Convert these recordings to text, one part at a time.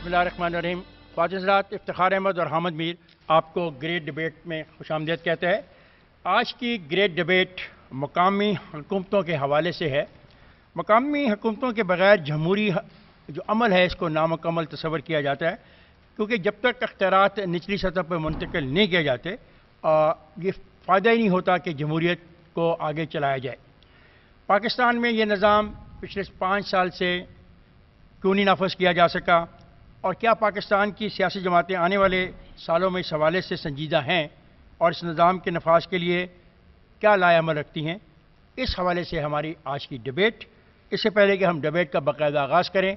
बिस्मिल्लाहिर्रहमानिर्रहीम। ख्वाजा हज़रात, इफ्तिखार अहमद और हामिद मीर आपको ग्रेट डिबेट में खुशामदीद कहते हैं। आज की ग्रेट डिबेट मकामी हुकूमतों के हवाले से है। मकामी हुकूमतों के बग़ैर जमहूरी जो अमल है इसको नामुकम्मल तस्वर किया जाता है, क्योंकि जब तक अख्तियारात निचली सतह पर मुंतकिल नहीं किए जाते ये फ़ायदा ही नहीं होता कि जमहूरियत को आगे चलाया जाए। पाकिस्तान में ये निज़ाम पिछले 5 साल से क्यों नहीं नाफज किया जा सका, और क्या पाकिस्तान की सियासी जमातें आने वाले सालों में इस हवाले से संजीदा हैं और इस निज़ाम के नफाज के लिए क्या लाए अमल रखती हैं, इस हवाले से हमारी आज की डिबेट। इससे पहले कि हम डिबेट का बाकायदा आगाज़ करें,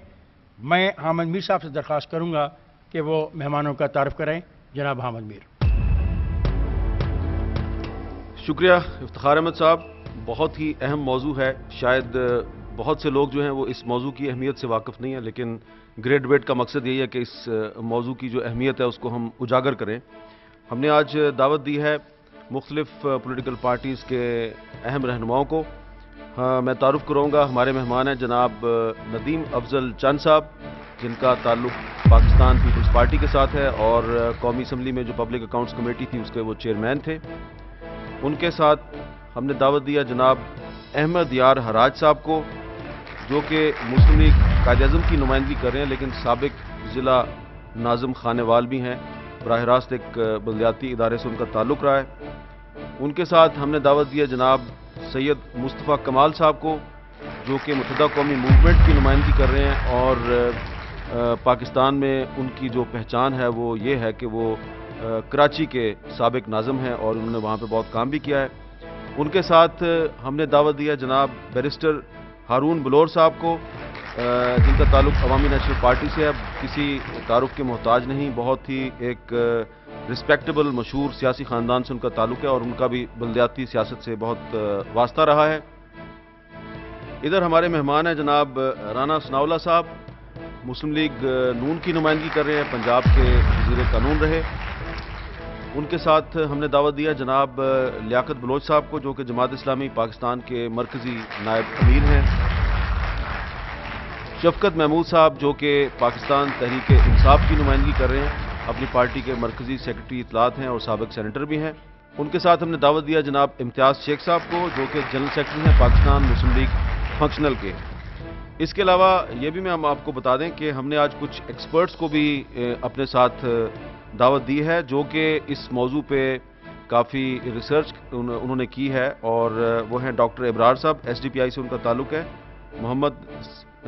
मैं हामिद मीर साहब से दरख्वास्त करूँगा कि वो मेहमानों का तारुफ करें। जनाब हामिद मीर। शुक्रिया इफ्तिखार अहमद साहब, बहुत ही अहम मौजू है। शायद बहुत से लोग जो हैं वो इस मौजू की अहमियत से वाकिफ़ नहीं है, लेकिन ग्रेट डिबेट का मकसद यही है कि इस मौजू की जो अहमियत है उसको हम उजागर करें। हमने आज दावत दी है मुख्तलिफ पॉलिटिकल पार्टीज़ के अहम रहनुमाओं को। हाँ, मैं तारुफ कराऊँगा। हमारे मेहमान हैं जनाब नदीम अफजल चंद साहब, जिनका ताल्लुक़ पाकिस्तान पीपल्स पार्टी के साथ है और कौमी असम्बली में जो पब्लिक अकाउंट्स कमेटी थी उसके वो चेयरमैन थे। उनके साथ हमने दावत दिया जनाब अहमद यार हराज साहब को, जो कि मुस्लिम लीग कायद-ए-आज़म की नुमाइंदगी कर रहे हैं, लेकिन साबिक ज़िला नाज़िम खानेवाल भी हैं। बराह रास्त एक बलदियाती इदारे से उनका ताल्लुक़ रहा है। उनके साथ हमने दावत दिया जनाब सैयद मुस्तफ़ा कमाल साहब को, जो कि मुत्तहिदा कौमी मूवमेंट की नुमाइंदगी कर रहे हैं और पाकिस्तान में उनकी जो पहचान है वो ये है कि वो कराची के साबिक नाज़िम हैं और उन्होंने वहाँ पर बहुत काम भी किया है। उनके साथ हमने दावत दिया जनाब बैरिस्टर हारून बलोर साहब को, जिनका ताल्लुक़ अवामी नेशनल पार्टी से है। किसी तारुफ के मोहताज नहीं, बहुत ही एक रिस्पेक्टेबल मशहूर सियासी ख़ानदान से उनका ताल्लुक़ है और उनका भी बलदियाती सियासत से बहुत वास्ता रहा है। इधर हमारे मेहमान हैं जनाब राना सनाउल्लाह साहब, मुस्लिम लीग नून की नुमाइंदगी कर रहे हैं, पंजाब के वज़ीर कानून रहे। उनके साथ हमने दावत दिया जनाब लियाकत बलोच साहब को, जो कि जमात इस्लामी पाकिस्तान के मरकज़ी नायब अमीर हैं। शफकत महमूद साहब, जो कि पाकिस्तान तहरीक इंसाफ की नुमाइंदगी कर रहे हैं, अपनी पार्टी के मरकज़ी सेक्रेटरी इत्तलात हैं और साबिक सेनेटर भी हैं। उनके साथ हमने दावत दिया जनाब इम्तियाज़ शेख साहब को, जो कि जनरल सेक्रेटरी हैं पाकिस्तान मुस्लिम लीग फंक्शनल के। इसके अलावा ये भी हम आपको बता दें कि हमने आज कुछ एक्सपर्ट्स को भी अपने साथ दावत दी है, जो कि इस मौजू पे काफ़ी रिसर्च उन्होंने की है, और वो हैं डॉक्टर इब्रार साहब, SDPI से उनका ताल्लुक़ है। मोहम्मद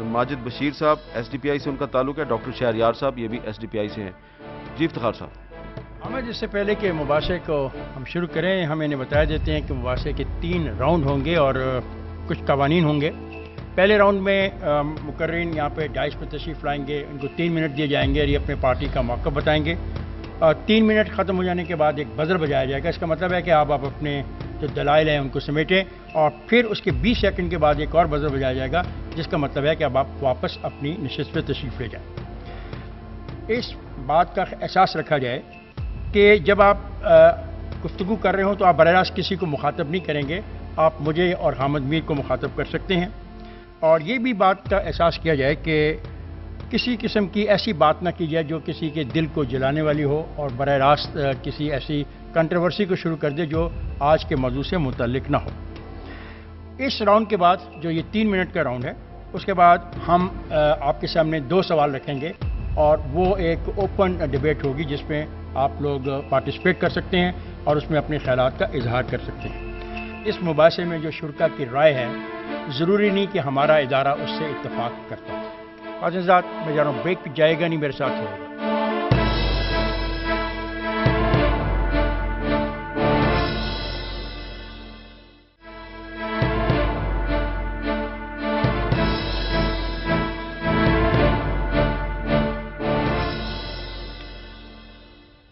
माजिद बशीर साहब, SDPI से उनका ताल्लुक़ है। डॉक्टर शहरयार साहब, ये भी SDPI से हैं। जी इफ्तिखार साहब। हमें इससे पहले कि मुबासे को हम शुरू करें, हम इन्हें बता देते हैं कि मुबासे के 3 राउंड होंगे और कुछ कवानीन होंगे। पहले राउंड में मुकर्रीन यहाँ पे डाइस पर तशरीफ़ लाएंगे, इनको 3 मिनट दिए जाएंगे और ये अपने पार्टी का मौक़िफ़ बताएंगे। 3 मिनट ख़त्म हो जाने के बाद एक बज़र बजाया जाएगा। इसका मतलब है कि आप अपने जो दलाइल हैं उनको समेटें, और फिर उसके 20 सेकंड के बाद एक और बज़र बजाया जाएगा, जिसका मतलब है कि अब आप वापस अपनी नशिस्त पर तशरीफ़ ले जाएं। इस बात का एहसास रखा जाए कि जब आप गुफ्तगू कर रहे हो तो आप बराह रास्त किसी को मुखातब नहीं करेंगे, आप मुझे और हामिद मीर को मुखातब कर सकते हैं। और ये भी बात का एहसास किया जाए कि किसी किस्म की ऐसी बात ना की जाए जो किसी के दिल को जलाने वाली हो और बराह रास्त किसी ऐसी कंट्रोवर्सी को शुरू कर दे जो आज के मौजू से मुतल्लिक ना हो। इस राउंड के बाद जो ये 3 मिनट का राउंड है, उसके बाद हम आपके सामने 2 सवाल रखेंगे और वो एक ओपन डिबेट होगी जिसमें आप लोग पार्टिसिपेट कर सकते हैं और उसमें अपने ख़यालात का इजहार कर सकते हैं। इस मुबासे में जो शुरका की राय है, ज़रूरी नहीं कि हमारा इदारा उससे इत्तफाक करता है। ख्वाजा मैं जा रहा हूँ, ब्रेक पे जाएगा नहीं, मेरे साथ रहेगा।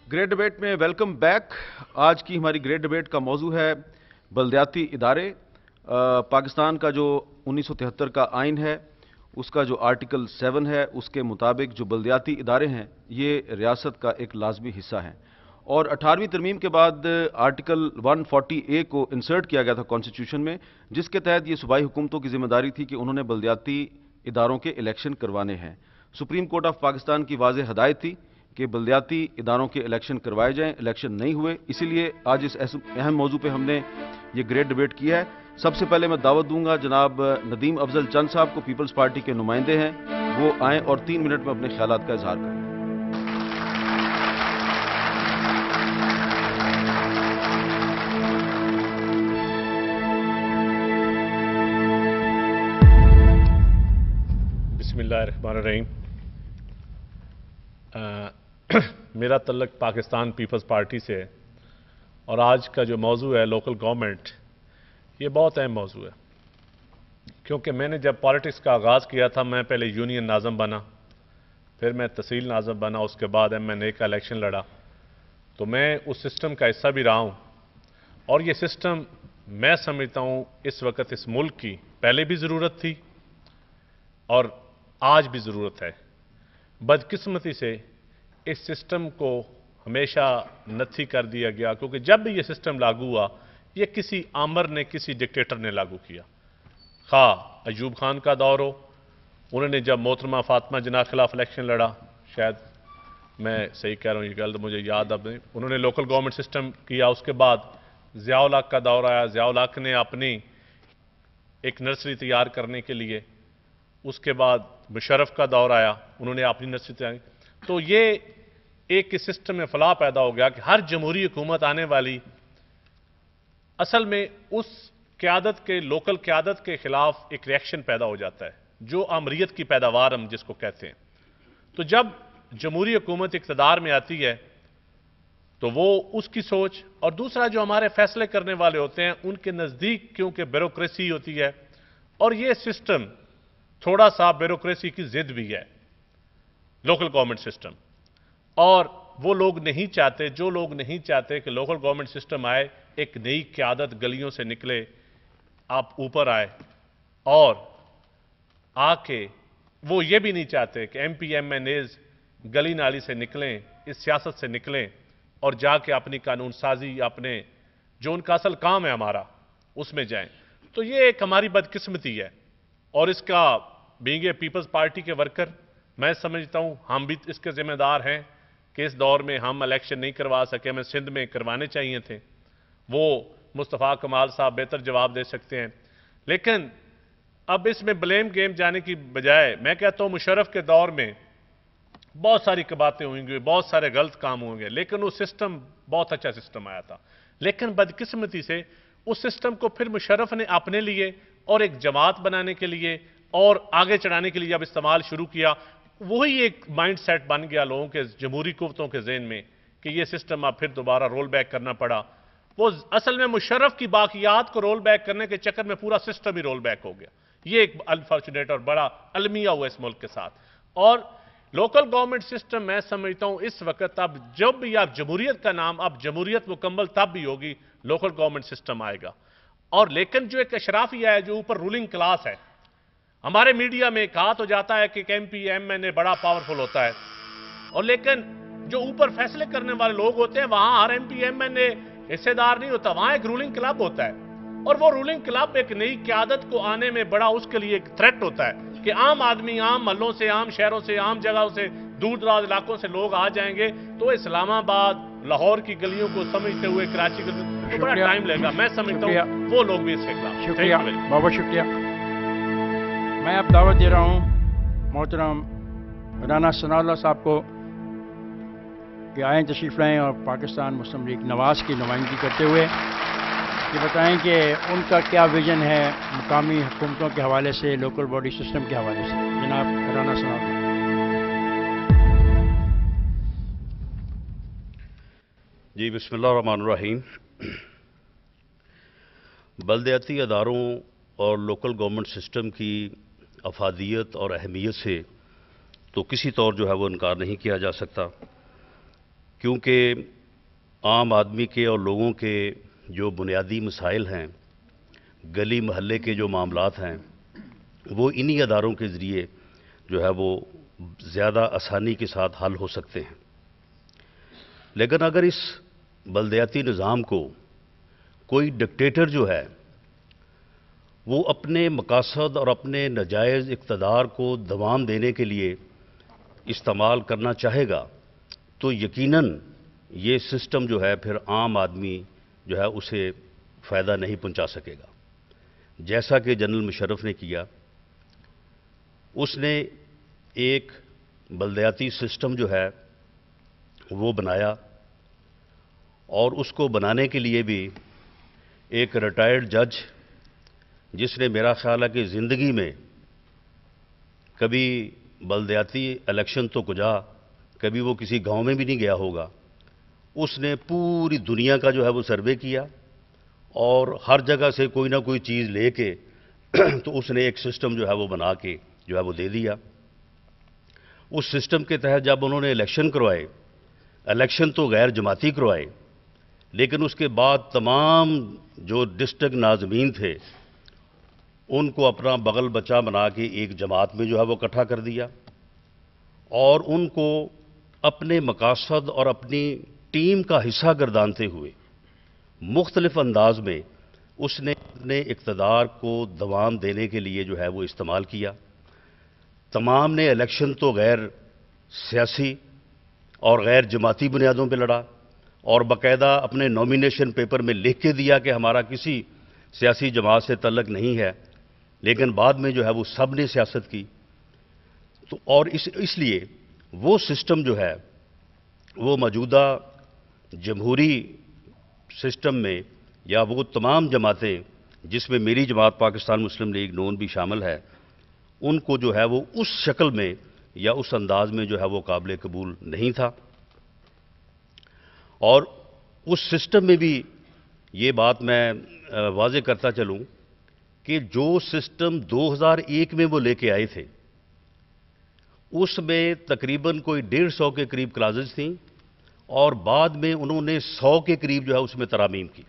ग्रेट डिबेट में वेलकम बैक। आज की हमारी ग्रेट डिबेट का मौजू है बलदियाती इदारे। पाकिस्तान का जो 1973 का आइन है, उसका जो आर्टिकल 7 है, उसके मुताबिक जो बलदियाती इदारे हैं ये रियासत का एक लाजमी हिस्सा हैं, और 18वीं तरमीम के बाद आर्टिकल 140A को इंसर्ट किया गया था कॉन्स्टिट्यूशन में, जिसके तहत ये सूबाई हुकूमतों की जिम्मेदारी थी कि उन्होंने बलदियाती इदारों के इलेक्शन करवाने हैं। सुप्रीम कोर्ट ऑफ पाकिस्तान की वाज़ेह हदायत थी कि बल्दियाती इदारों के इलेक्शन करवाए जाएं, इलेक्शन नहीं हुए, इसीलिए आज इस अहम मौजू पे हमने ये ग्रेट डिबेट किया है। सबसे पहले मैं दावत दूंगा जनाब नदीम अफजल चंद साहब को, पीपल्स पार्टी के नुमाइंदे हैं, वो आएँ और 3 मिनट में अपने ख्यालात का इजहार करें। बिस्मिल्लाहिर्रहमानिर्रहीम। मेरा तल्लुक पाकिस्तान पीपल्स पार्टी से है और आज का जो मौजू है लोकल गवर्नमेंट, ये बहुत अहम मौजू है, क्योंकि मैंने जब पॉलिटिक्स का आगाज़ किया था, मैं पहले यूनियन नाज़म बना, फिर मैं तहसील नाज़म बना, उसके बाद MNA का इलेक्शन लड़ा, तो मैं उस सिस्टम का हिस्सा भी रहा हूँ। और ये सिस्टम मैं समझता हूँ इस वक्त इस मुल्क की पहले भी ज़रूरत थी और आज भी ज़रूरत है। बदकिस्मती से इस सिस्टम को हमेशा नथी कर दिया गया, क्योंकि जब भी ये सिस्टम लागू हुआ, ये किसी आमर ने, किसी डिक्टेटर ने लागू किया। खा अयूब खान का दौर हो, उन्होंने जब मोहतरमा फातिमा जिन्ना खिलाफ इलेक्शन लड़ा, शायद मैं सही कह रहा हूँ, ये गल तो मुझे याद अब नहीं, उन्होंने लोकल गवर्नमेंट सिस्टम किया। उसके बाद ज़िया-उल हक का दौर आया, ज़िया-उल हक ने अपनी एक नर्सरी तैयार करने के लिए, उसके बाद मुशर्रफ का दौर आया, उन्होंने अपनी नर्सरी तैयार। तो ये एक सिस्टम में फलाह पैदा हो गया कि हर जमहूरी हुकूमत आने वाली असल में उस क़यादत के, लोकल क़यादत के खिलाफ एक रिएक्शन पैदा हो जाता है, जो आमरीत की पैदावार हम जिसको कहते हैं। तो जब जमहूरी हुकूमत इक़्तिदार में आती है तो वो उसकी सोच, और दूसरा जो हमारे फैसले करने वाले होते हैं उनके नज़दीक क्योंकि ब्यूरोक्रेसी होती है, और ये सिस्टम थोड़ा सा ब्यूरोक्रेसी की जिद भी है, लोकल गवर्नमेंट सिस्टम। और वो लोग नहीं चाहते, जो लोग नहीं चाहते कि लोकल गवर्नमेंट सिस्टम आए, एक नई क़यादत गलियों से निकले, आप ऊपर आए, और आके वो ये भी नहीं चाहते कि MP MNAs गली नाली से निकलें, इस सियासत से निकलें और जाके अपनी कानून साजी, अपने जो उनका असल काम है हमारा, उसमें जाएं। तो ये एक हमारी बदकिस्मती है, और इसका बीइंग ए पीपल्स पार्टी के वर्कर मैं समझता हूं हम भी इसके जिम्मेदार हैं कि इस दौर में हम इलेक्शन नहीं करवा सके, हमें सिंध में करवाने चाहिए थे। वो मुस्तफ़ा कमाल साहब बेहतर जवाब दे सकते हैं। लेकिन अब इसमें ब्लेम गेम जाने की बजाय मैं कहता हूं मुशर्रफ के दौर में बहुत सारी बातें होंगी, बहुत सारे गलत काम होंगे, लेकिन वो सिस्टम बहुत अच्छा सिस्टम आया था। लेकिन बदकिस्मती से उस सिस्टम को फिर मुशर्रफ ने अपने लिए और एक जमात बनाने के लिए और आगे चढ़ाने के लिए जब इस्तेमाल शुरू किया, वही एक माइंड सेट बन गया लोगों के, जमहूरी कुव्वतों के ज़हन में, कि ये सिस्टम अब फिर दोबारा रोल बैक करना पड़ा। वो असल में मुशर्रफ की बाकियात को रोल बैक करने के चक्कर में पूरा सिस्टम ही रोल बैक हो गया। ये एक अनफॉर्चुनेट और बड़ा अलमिया हुआ इस मुल्क के साथ। और लोकल गवर्नमेंट सिस्टम मैं समझता हूं इस वक्त, अब जब भी आप जमहूरियत का नाम, अब जमहूरियत मुकम्मल तब भी होगी लोकल गवर्नमेंट सिस्टम आएगा। और लेकिन जो एक अशराफिया है, जो ऊपर रूलिंग क्लास है, हमारे मीडिया में कहा तो जाता है कि MP MNA बड़ा पावरफुल होता है, और लेकिन जो ऊपर फैसले करने वाले लोग होते हैं वहां हर MP MNA हिस्सेदार नहीं होता, वहां एक रूलिंग क्लब होता है, और वो रूलिंग क्लब एक नई क़यादत को आने में बड़ा उसके लिए एक थ्रेट होता है कि आम आदमी, आम महलों से, आम शहरों से, आम जगहों से, दूर दराज इलाकों से लोग आ जाएंगे, तो इस्लामाबाद, लाहौर की गलियों को समझते हुए कराची को तो बड़ा टाइम लगेगा। मैं समझता हूँ वो लोग भी इसके खिलाफ। शुक्रिया, बहुत शुक्रिया। मैं अब दावत दे रहा हूँ मोहतरम राना सनाउल्लाह साहब को कि आएँ, तशरीफ़ लाएँ और पाकिस्तान मुस्लिम लीग नवाज़ की नुमाइंदगी करते हुए ये बताएं कि उनका क्या विजन है मुकामी हुकूमतों के हवाले से, लोकल बॉडी सिस्टम के हवाले से। जनाब राना सनाउल्लाह। जी, बिस्मिल्लाहिर्रहमानिर्रहीम। बल्दियाती अदारों और लोकल गवर्नमेंट सिस्टम की अफादियत और अहमियत से तो किसी तौर जो है वो इनकार नहीं किया जा सकता, क्योंकि आम आदमी के और लोगों के जो बुनियादी मसाइल हैं, गली महल्ले के जो मामलात हैं, वो इन्हीं अदारों के ज़रिए जो है वो ज़्यादा आसानी के साथ हल हो सकते हैं। लेकिन अगर इस बल्दियाती निज़ाम को कोई डिक्टेटर जो है वो अपने मकासद और अपने नाजायज़ इक़्तिदार को दवाम देने के लिए इस्तेमाल करना चाहेगा तो यकीनन ये सिस्टम जो है फिर आम आदमी जो है उसे फ़ायदा नहीं पहुंचा सकेगा। जैसा कि जनरल मुशर्रफ ने किया, उसने एक बलदियाती सिस्टम जो है वो बनाया और उसको बनाने के लिए भी एक रिटायर्ड जज, जिसने मेरा ख्याल है कि ज़िंदगी में कभी बलदियाती इलेक्शन तो गुजा, कभी वो किसी गांव में भी नहीं गया होगा, उसने पूरी दुनिया का जो है वो सर्वे किया और हर जगह से कोई ना कोई चीज़ लेके तो उसने एक सिस्टम जो है वो बना के जो है वो दे दिया। उस सिस्टम के तहत जब उन्होंने इलेक्शन करवाए, इलेक्शन तो गैर जमाती करवाए, लेकिन उसके बाद तमाम जो डिस्ट्रिक्ट नाज़मीन थे उनको अपना बगल बच्चा बना के एक जमात में जो है वो इकट्ठा कर दिया और उनको अपने मकासद और अपनी टीम का हिस्सा गर्दानते हुए मुख्तलिफ अंदाज में उसने अपने इक़्तिदार को दवाम देने के लिए जो है वो इस्तेमाल किया। तमाम ने इलेक्शन तो गैर सियासी और गैर जमाती बुनियादों पर लड़ा और बाकायदा अपने नॉमिनेशन पेपर में लिख के दिया कि हमारा किसी सियासी जमात से तल्लुक़ नहीं है, लेकिन बाद में जो है वो सब ने सियासत की। तो और इसलिए वो सिस्टम जो है वो मौजूदा जमहूरी सिस्टम में, या वो तमाम जमातें जिसमें मेरी जमात पाकिस्तान मुस्लिम लीग नून भी शामिल है, उनको जो है वो उस शक्ल में या उस अंदाज में जो है वो काबिल कबूल नहीं था। और उस सिस्टम में भी ये बात मैं वाज़े करता चलूं कि जो सिस्टम 2001 में वो लेके आए थे उसमें तकरीबन कोई 150 के करीब क्लाजेस थी और बाद में उन्होंने 100 के करीब जो है उसमें तरामीम की,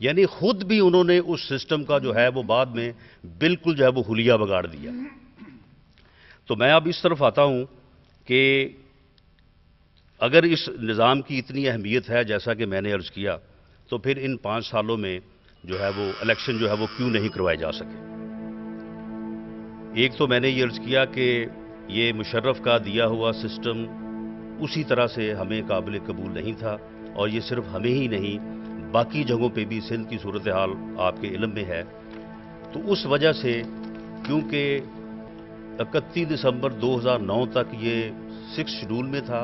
यानी खुद भी उन्होंने उस सिस्टम का जो है वो बाद में बिल्कुल जो है वो हुलिया बिगाड़ दिया। तो मैं अब इस तरफ आता हूं कि अगर इस निज़ाम की इतनी अहमियत है जैसा कि मैंने अर्ज़ किया, तो फिर इन 5 सालों में जो है वो इलेक्शन जो है वो क्यों नहीं करवाए जा सके। एक तो मैंने ये अर्ज़ किया कि ये मुशर्रफ का दिया हुआ सिस्टम उसी तरह से हमें काबिल कबूल नहीं था और ये सिर्फ हमें ही नहीं बाकी जगहों पे भी सिंध की सूरत हाल आपके इल्म में है। तो उस वजह से क्योंकि 31 दिसंबर 2009 तक ये 6 शेड्यूल में था,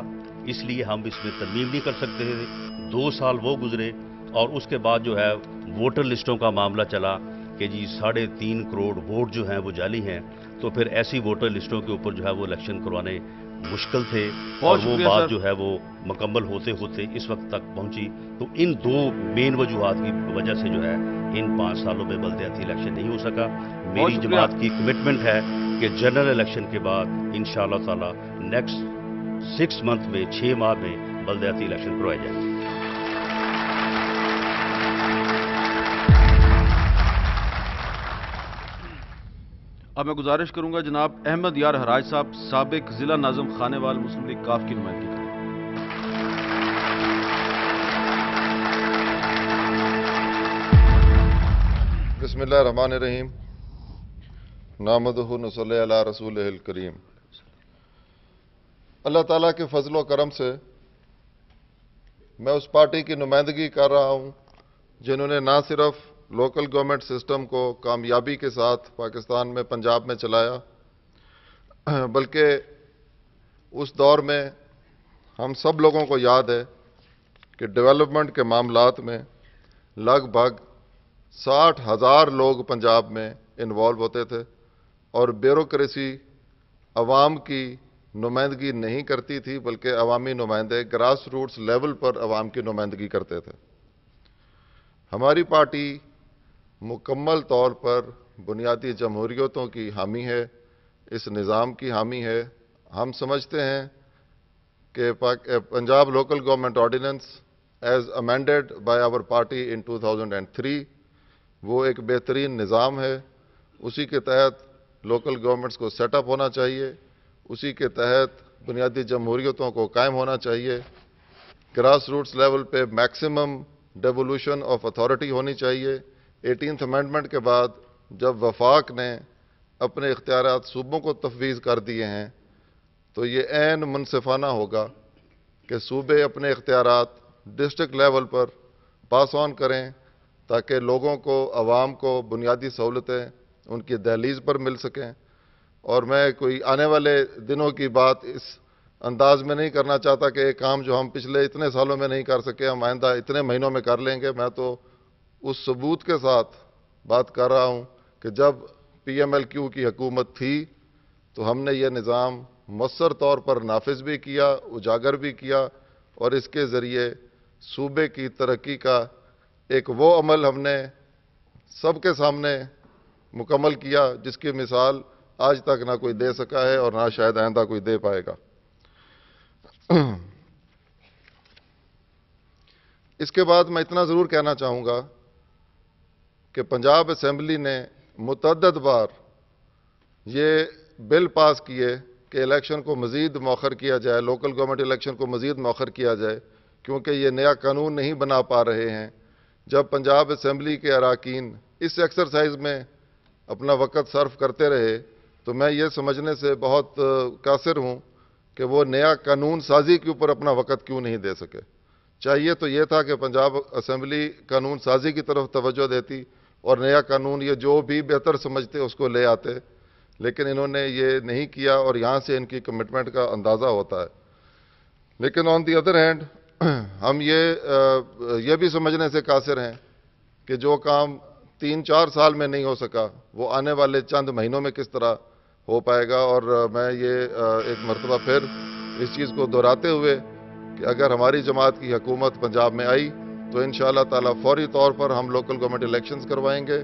इसलिए हम इसमें तरमीम नहीं कर सकते थे। 2 साल वो गुजरे और उसके बाद जो है वोटर लिस्टों का मामला चला कि जी 3.5 करोड़ वोट जो हैं वो जाली हैं, तो फिर ऐसी वोटर लिस्टों के ऊपर जो है वो इलेक्शन करवाने मुश्किल थे और वो बात जो है वो मुकम्मल होते होते इस वक्त तक पहुंची। तो इन 2 मेन वजूहात की वजह से जो है इन 5 सालों में बलदियाती इलेक्शन नहीं हो सका। मेरी जमात की कमिटमेंट है कि जनरल इलेक्शन के बाद इंशाअल्लाह ताला नेक्स्ट 6 मंथ में 6 माह में बलदियाती इलेक्शन करवाए जाएंगे। अब मैं गुजारिश करूंगा जनाब अहमद यार हराज साहब, साबिक जिला नाज़िम खानेवाल मुस्लिम लीग काफ की नुमाइंदगी करें। बिस्मिल्लाहिर्रहमानिर्रहीम, नाहमदुहु नसल्ली अला रसूलिहिल करीम। अल्लाह ताला के फजलो करम से मैं उस पार्टी की नुमाइंदगी कर रहा हूं जिन्होंने ना सिर्फ लोकल गवर्नमेंट सिस्टम को कामयाबी के साथ पाकिस्तान में पंजाब में चलाया, बल्कि उस दौर में हम सब लोगों को याद है कि डेवलपमेंट के मामलात में लगभग 60,000 लोग पंजाब में इन्वॉल्व होते थे और ब्यूरोक्रेसी अवाम की नुमाइंदगी नहीं करती थी, बल्कि अवामी नुमाइंदे ग्रास रूट्स लेवल पर अवाम की नुमाइंदगी करते थे। हमारी पार्टी मुकम्मल तौर पर बुनियादी जमहूरियतों की हामी है, इस निज़ाम की हामी है। हम समझते हैं कि Punjab local government ordinance as amended by our party in 2003 वो एक बेहतरीन निज़ाम है। उसी के तहत लोकल गवर्नमेंट्स को सेटअप होना चाहिए, उसी के तहत बुनियादी जमहूरियतों को कायम होना चाहिए। ग्रास रूट्स लेवल पे मैक्सिमम डेवोल्यूशन ऑफ अथॉरिटी होनी चाहिए। 18th अमेंडमेंट के बाद जब वफाक ने अपने इख्तियारात सूबों को तफवीज़ कर दिए हैं, تو یہ عین منصفانہ ہوگا کہ صوبے اپنے اختیارات ڈسٹرکٹ لیول پر پاس آن کریں تاکہ لوگوں کو، عوام کو بنیادی سہولتیں ان کی دہلیز پر مل سکیں. اور میں کوئی آنے والے دنوں کی بات اس انداز میں نہیں کرنا چاہتا کہ ایک کام جو ہم پچھلے اتنے سالوں میں نہیں کر سکے ہم آئندہ اتنے مہینوں میں کر لیں گے. میں تو اس ثبوت کے ساتھ بات کر رہا ہوں کہ جب پی ایم ایل کیو کی حکومت تھی تو ہم نے یہ نظام مؤثر طور پر نافذ بھی کیا، اجاگر بھی کیا، اور اس کے ذریعے صوبے کی ترقی کا ایک وہ عمل ہم نے سب کے سامنے مکمل کیا جس کی مثال آج تک نہ کوئی دے سکا ہے اور نہ شاید آئندہ کوئی دے پائے گا. اس کے بعد میں اتنا ضرور کہنا چاہوں گا کہ پنجاب اسمبلی نے متعدد بار یہ بل پاس کیے کہ الیکشن کو مزید مؤخر کیا جائے، لوکل گورنمنٹ الیکشن کو مزید مؤخر کیا جائے، کیونکہ یہ نیا قانون نہیں بنا پا رہے ہیں. جب پنجاب اسمبلی کے اراکین اس ایکسرسائز میں اپنا وقت صرف کرتے رہے تو میں یہ سمجھنے سے بہت قاصر ہوں کہ وہ نیا قانون سازی کے اوپر اپنا وقت کیوں نہیں دے سکے. چاہیے تو یہ تھا کہ پنجاب اسمبلی قانون سازی کی طرف توجہ دیتی اور نیا قانون یہ جو بھی بہتر سمجھتے اس کو لے آتے، لیکن انہوں نے یہ نہیں کیا اور یہاں سے ان کی کمٹمنٹ کا اندازہ ہوتا ہے. لیکن آن دی ادر ہینڈ ہم یہ بھی سمجھنے سے قاصر ہیں کہ جو کام 3-4 سال میں نہیں ہو سکا وہ آنے والے چند مہینوں میں کس طرح ہو پائے گا. اور میں یہ ایک مرتبہ پھر اس چیز کو دہراتے ہوئے کہ اگر ہماری جماعت کی حکومت پنجاب میں آئی تو انشاءاللہ تعالی فوری طور پر ہم لوکل گورنمنٹ الیکشنز کروائیں گے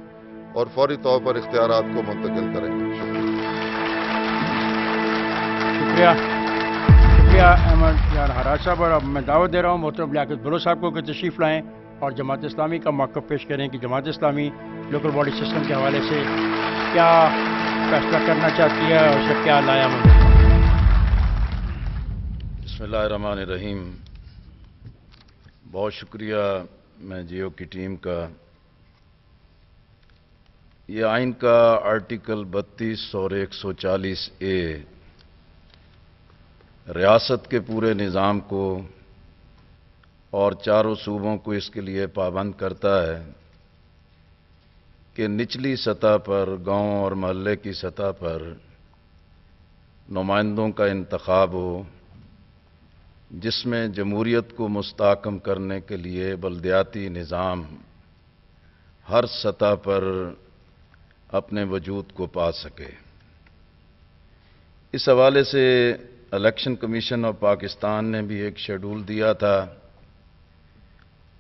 اور فوری طور پر اختیارات کو منتقل کریں گے. شکریہ احمد یار حراج صاحب. اور اب میں دعوت دے رہا ہوں محترم لیاقت بلوچ صاحب کو کہ تشریف لائیں اور جماعت اسلامی کا موقف پیش کریں کہ Jamaat Islami local body system کے حوالے سے کیا فیصلہ کرنا چاہتی ہے اور اس کا کیا لایا عمل ہے. بسم اللہ الرحمن الرحیم. بہت شکریہ میں جیو کی ٹیم کا. یہ آئین کا آرٹیکل 32 اور 140A ریاست کے پورے نظام کو اور چاروں صوبوں کو اس کے لیے پابند کرتا ہے کہ نچلی سطح پر، گاؤں اور محلے کی سطح پر نمائندوں کا انتخاب ہو، جس میں جمہوریت کو مستحکم کرنے کے لیے بلدیاتی نظام ہر سطح پر اپنے وجود کو پا سکے. اس حوالے سے الیکشن کمیشن آف پاکستان نے بھی ایک شیڈول دیا تھا،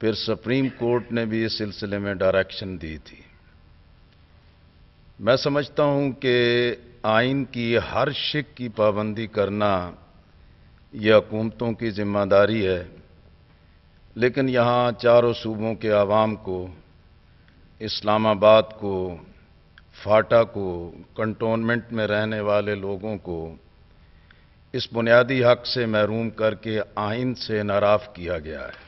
پھر سپریم کورٹ نے بھی اس سلسلے میں ڈائریکشن دی تھی. میں سمجھتا ہوں کہ آئین کی ہر شق کی پابندی کرنا یہ حکومتوں کی ذمہ داری ہے، لیکن یہاں چاروں صوبوں کے عوام کو، اسلام آباد کو، فاٹا کو، کنٹونمنٹ میں رہنے والے لوگوں کو اس بنیادی حق سے محروم کر کے آئین سے انحراف کیا گیا ہے.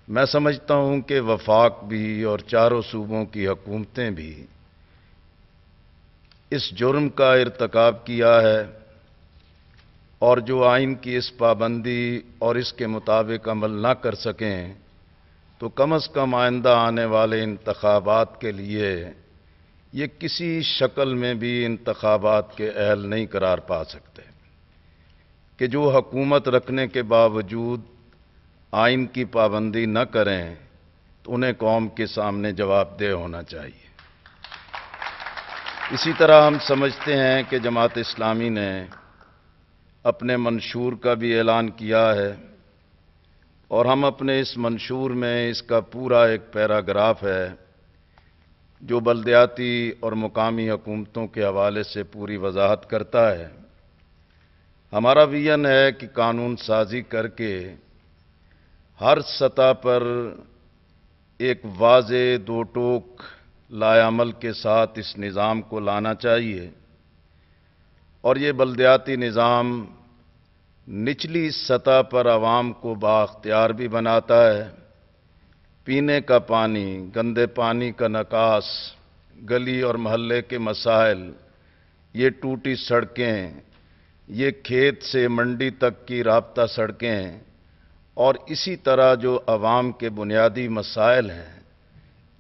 میں سمجھتا ہوں کہ وفاق بھی اور چاروں صوبوں کی حکومتیں بھی اس جرم کا ارتکاب کیا ہے، اور جو آئین کی اس پابندی اور اس کے مطابق عمل نہ کر سکیں تو کم از کم آئندہ آنے والے انتخابات کے لیے یہ کسی شکل میں بھی انتخابات کے اہل نہیں قرار پا سکتے، کہ جو حکومت رکھنے کے باوجود آئین کی پابندی نہ کریں تو انہیں قوم کے سامنے جواب دہ ہونا چاہیے. اسی طرح ہم سمجھتے ہیں کہ جماعت اسلامی نے اپنے منشور کا بھی اعلان کیا ہے، اور ہم اپنے اس منشور میں اس کا پورا ایک پیراگراف ہے جو بلدیاتی اور مقامی حکومتوں کے حوالے سے پوری وضاحت کرتا ہے. ہمارا ویژن ہے کہ قانون سازی کر کے ہر سطح پر ایک واضح دو ٹوک لائے عمل کے ساتھ اس نظام کو لانا چاہیے، اور یہ بلدیاتی نظام نچلی سطح پر عوام کو بااختیار بھی بناتا ہے. پینے کا پانی، گندے پانی کا نکاس، گلی اور محلے کے مسائل، یہ ٹوٹی سڑکیں، یہ کھیت سے منڈی تک کی رابطہ سڑکیں اور اسی طرح جو عوام کے بنیادی مسائل ہیں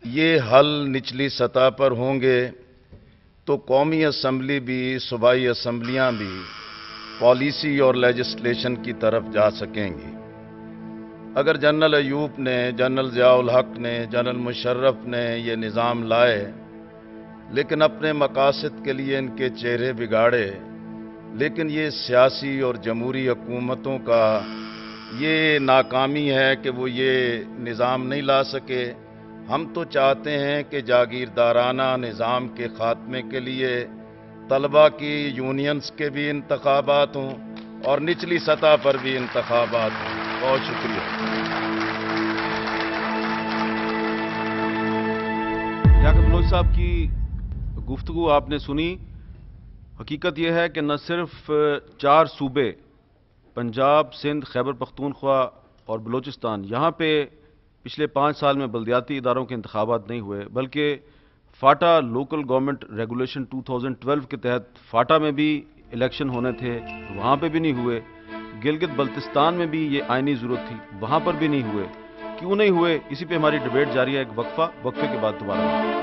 یہ حل نچلی سطح پر ہوں گے تو قومی اسمبلی بھی صوبائی اسمبلیاں بھی پالیسی اور لیجسلیشن کی طرف جا سکیں گی۔ اگر جنرل ایوب نے، جنرل ضیاء الحق نے، جنرل مشرف نے یہ نظام لائے لیکن اپنے مقاصد کے لیے ان کے چہرے بگاڑے، لیکن یہ سیاسی اور جمہوری حکومتوں کا یہ ناکامی ہے کہ وہ یہ نظام نہیں لا سکے۔ ہم تو چاہتے ہیں کہ جاگیردارانہ نظام کے خاتمے کے لیے طلبہ کی یونینز کے بھی انتخابات ہوں اور نچلی سطح پر بھی انتخابات ہوں۔ بہت شکریہ۔ لیاقت بلوچ صاحب کی گفتگو آپ نے سنی۔ حقیقت یہ ہے کہ نہ صرف 4 صوبے پنجاب، سندھ، خیبر پختونخوا اور بلوچستان، یہاں پہ پچھلے 5 سال میں بلدیاتی اداروں کے انتخابات نہیں ہوئے، بلکہ فاٹا لوکل گورنمنٹ ریگولیشن 2012 کے تحت فاٹا میں بھی الیکشن ہونے تھے، وہاں پہ بھی نہیں ہوئے۔ گلگت بلتستان میں بھی یہ آئینی ضرورت تھی، وہاں پر بھی نہیں ہوئے۔ کیوں نہیں ہوئے؟ اسی پہ ہماری ڈیبیٹ جاری ہے۔ ایک وقفے کے بعد دوبارہ